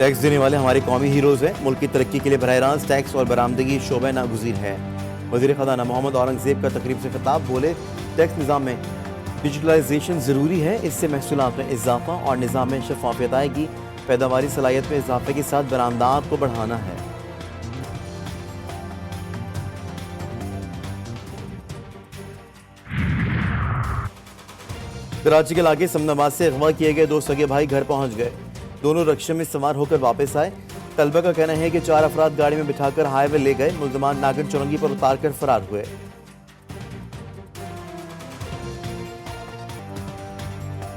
Tax دینے والے ہمارے قومی ہیروز ہیں. ملک کی ترقی کے لیے براہ راست ٹیکس اور برآمدگی شعبہ ناگزیر ہے. وزیر خزانہ محمد اورنگزیب کا تقریب سے خطاب. بولے ٹیکس نظام میں ڈیجیٹلائزیشن ضروری ہے. اس سے محصولات میں اضافہ اور نظام میں شفافیت آئے گی. پیداواری صلاحیت میں اضافے کے ساتھ برآمدات کو بڑھانا ہے. کراچی کے علاقے سمن آباد سے اغوا کیے گئے 2 سگے بھائی گھر پہنچ گئے. دونوں رکشے میں سوار ہو کر واپس آئے. طلبہ کا کہنا ہے کہ 4 افراد گاڑی میں بٹھا کر ہائی وے لے گئے. ملزمان ناگن چورنگی پر اتار کر فرار ہوئے.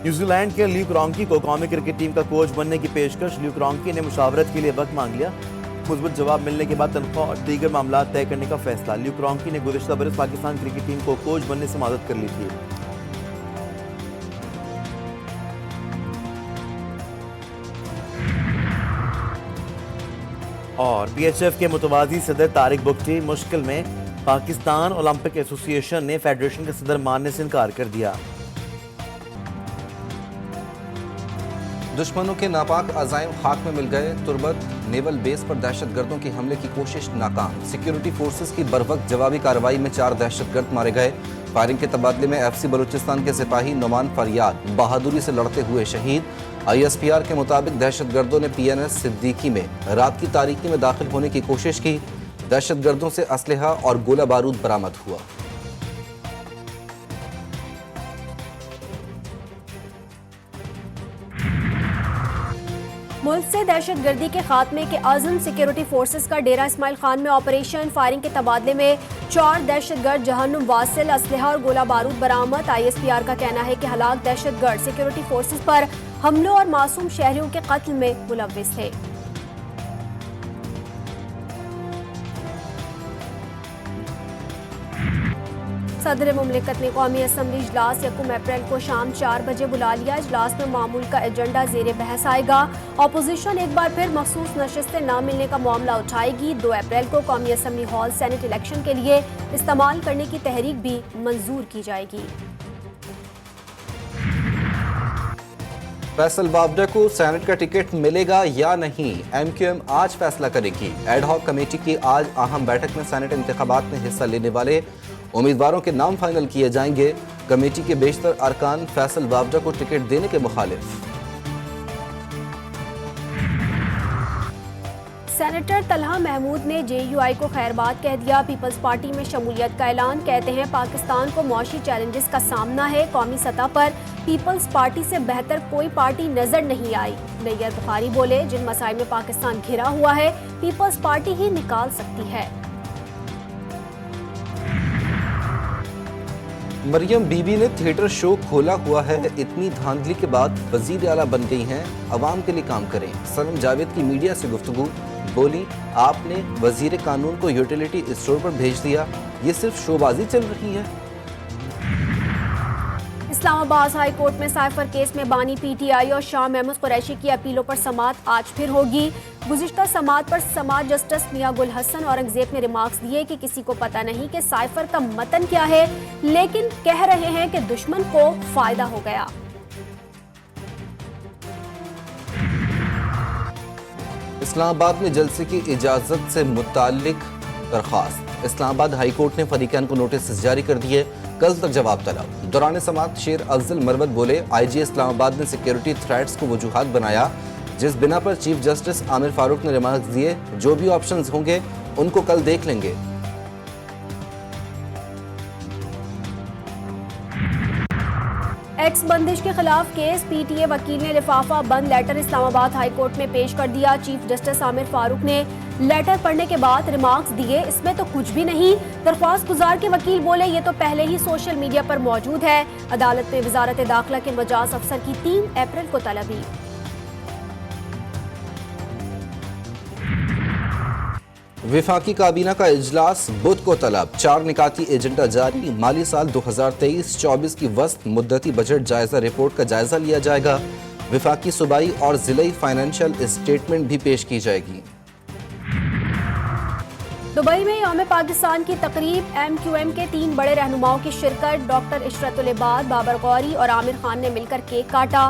نیوزی لینڈ کے لیو کرانکی کو قومی کرکٹ ٹیم کا کوچ بننے کی پیشکش. لیو کرانکی نے مشاورت کے لیے وقت مانگ لیا. مثبت جواب ملنے کے بعد تنخواہ اور دیگر معاملات طے کرنے کا فیصلہ. لیو کرانکی نے گزشتہ برس پاکستان کرکٹ ٹیم کو کوچ بننے سے مدد کر لی تھی. اور پی ایچ ایف کے متوازی صدر طارق بگٹی مشکل میں. پاکستان اولمپک ایسوسی ایشن نے فیڈریشن کا صدر ماننے سے انکار کر دیا. دشمنوں کے ناپاک عزائم خاک میں مل گئے. تربت نیول بیس پر دہشت گردوں کی حملے کی کوشش ناکام. سیکیورٹی فورسز کی بروقت جوابی کارروائی میں 4 دہشت گرد مارے گئے. فائرنگ کے تبادلے میں ایف سی بلوچستان کے سپاہی نعمان فریاد بہادری سے لڑتے ہوئے شہید. آئی ایس پی آر کے مطابق دہشت گردوں نے پی این ایس صدیقی میں رات کی تاریکی میں داخل ہونے کی کوشش کی. دہشت گردوں سے اسلحہ اور گولہ بارود برآمد ہوا. ملک سے دہشت گردی کے خاتمے کے عزم. سیکیورٹی فورسز کا ڈیرہ اسماعیل خان میں آپریشن. فائرنگ کے تبادلے میں 4 دہشت گرد جہنم واصل. اسلحہ اور گولہ بارود برآمد. آئی ایس پی آر کا کہنا ہے کہ ہلاک دہشت گرد سیکیورٹی فورسز پر حملوں اور معصوم شہریوں کے قتل میں ملوث تھے. صدر مملکت نے قومی اسمبلی اجلاس 1 اپریل کو شام 4 بجے بلا لیا. اجلاس میں معمول کا ایجنڈا زیر بحث آئے گا. اپوزیشن ایک بار پھر مخصوص نشستیں نہ ملنے کا معاملہ اٹھائے گی. 2 اپریل کو قومی اسمبلی ہال سینٹ الیکشن کے لیے استعمال کرنے کی تحریک بھی منظور کی جائے گی. فیصل وابڈا کو سینٹ کا ٹکٹ ملے گا یا نہیں؟ ایم کیو ایم آج فیصلہ کرے گی. ایڈ ہاک کمیٹی کی آج اہم بیٹھک میں سینٹ انتخابات میں حصہ لینے والے امیدواروں کے نام فائنل کیے جائیں گے. کمیٹی کے بیشتر ارکان فیصل وابڈا کو ٹکٹ دینے کے مخالف. سینیٹر طلحہ محمود نے جے یو آئی کو خیر بات کہہ دیا. پیپلز پارٹی میں شمولیت کا اعلان. کہتے ہیں پاکستان کو معاشی چیلنجز کا سامنا ہے. قومی سطح پر پیپلز پارٹی سے بہتر کوئی پارٹی نظر نہیں آئی. نیئر بخاری بولے جن مسائل میں پاکستان گھرا ہوا ہے پیپلز پارٹی ہی نکال سکتی ہے. مریم بی بی نے تھیٹر شو کھولا ہوا ہے. اتنی دھاندلی کے بعد وزیر اعلیٰ بن گئی ہیں. عوام کے لیے کام کریں. سنم جاوید کی میڈیا سے گفتگو. بولی آپ نے وزیر قانون کو یوٹیلیٹی اسٹور پر بھیج دیا. یہ صرف شو بازی چل رہی ہے. اسلام آباد ہائی کورٹ میں سائفر کیس میں بانی پی ٹی آئی اور شاہ محمود قریشی کی اپیلوں پر سماعت آج پھر ہوگی. گزشتہ سماعت پر سماعت جسٹس میاں گل حسن اورنگزیب نے ریمارکس دیے کہ کسی کو پتہ نہیں کہ سائفر کا متن کیا ہے لیکن کہہ رہے ہیں کہ دشمن کو فائدہ ہو گیا. اسلام آباد میں جلسے کی اجازت سے متعلق درخواست. اسلام آباد ہائی کورٹ نے فریقین کو نوٹس جاری کر دیے. کل تک جواب طلب. دوران سماعت شیر افضل مروت بولے آئی جی اسلام آباد نے سیکیورٹی تھریٹس کو وجوہات بنایا جس بنا پر چیف جسٹس عامر فاروق نے ریمارکس دیے. جو بھی آپشنز ہوں گے ان کو کل دیکھ لیں گے. ایکس بندش کے خلاف کیس. پی ٹی اے وکیل نے لفافہ بند لیٹر اسلام آباد ہائی کورٹ میں پیش کر دیا. چیف جسٹس عامر فاروق نے لیٹر پڑھنے کے بعد ریمارکس دیے. اس میں تو کچھ بھی نہیں. درخواست گزار کے وکیل بولے یہ تو پہلے ہی سوشل میڈیا پر موجود ہے. عدالت میں وزارت داخلہ کے مجاز افسر کی 3 اپریل کو طلبی. وفاقی کابینہ کا اجلاس بدھ کو طلب. 4 نکاتی ایجنڈا جاری. مالی سال 2023-24 کی وسط مدتی بجٹ جائزہ رپورٹ کا جائزہ لیا جائے گا. وفاقی صوبائی اور ضلعی فائنینشل اسٹیٹمنٹ بھی پیش کی جائے گی. دبئی میں یوم پاکستان کی تقریب. ایم کیو ایم کے 3 بڑے رہنماؤں کی شرکت. ڈاکٹر عشرت العباد، بابر غوری اور عامر خان نے مل کر کیک کاٹا.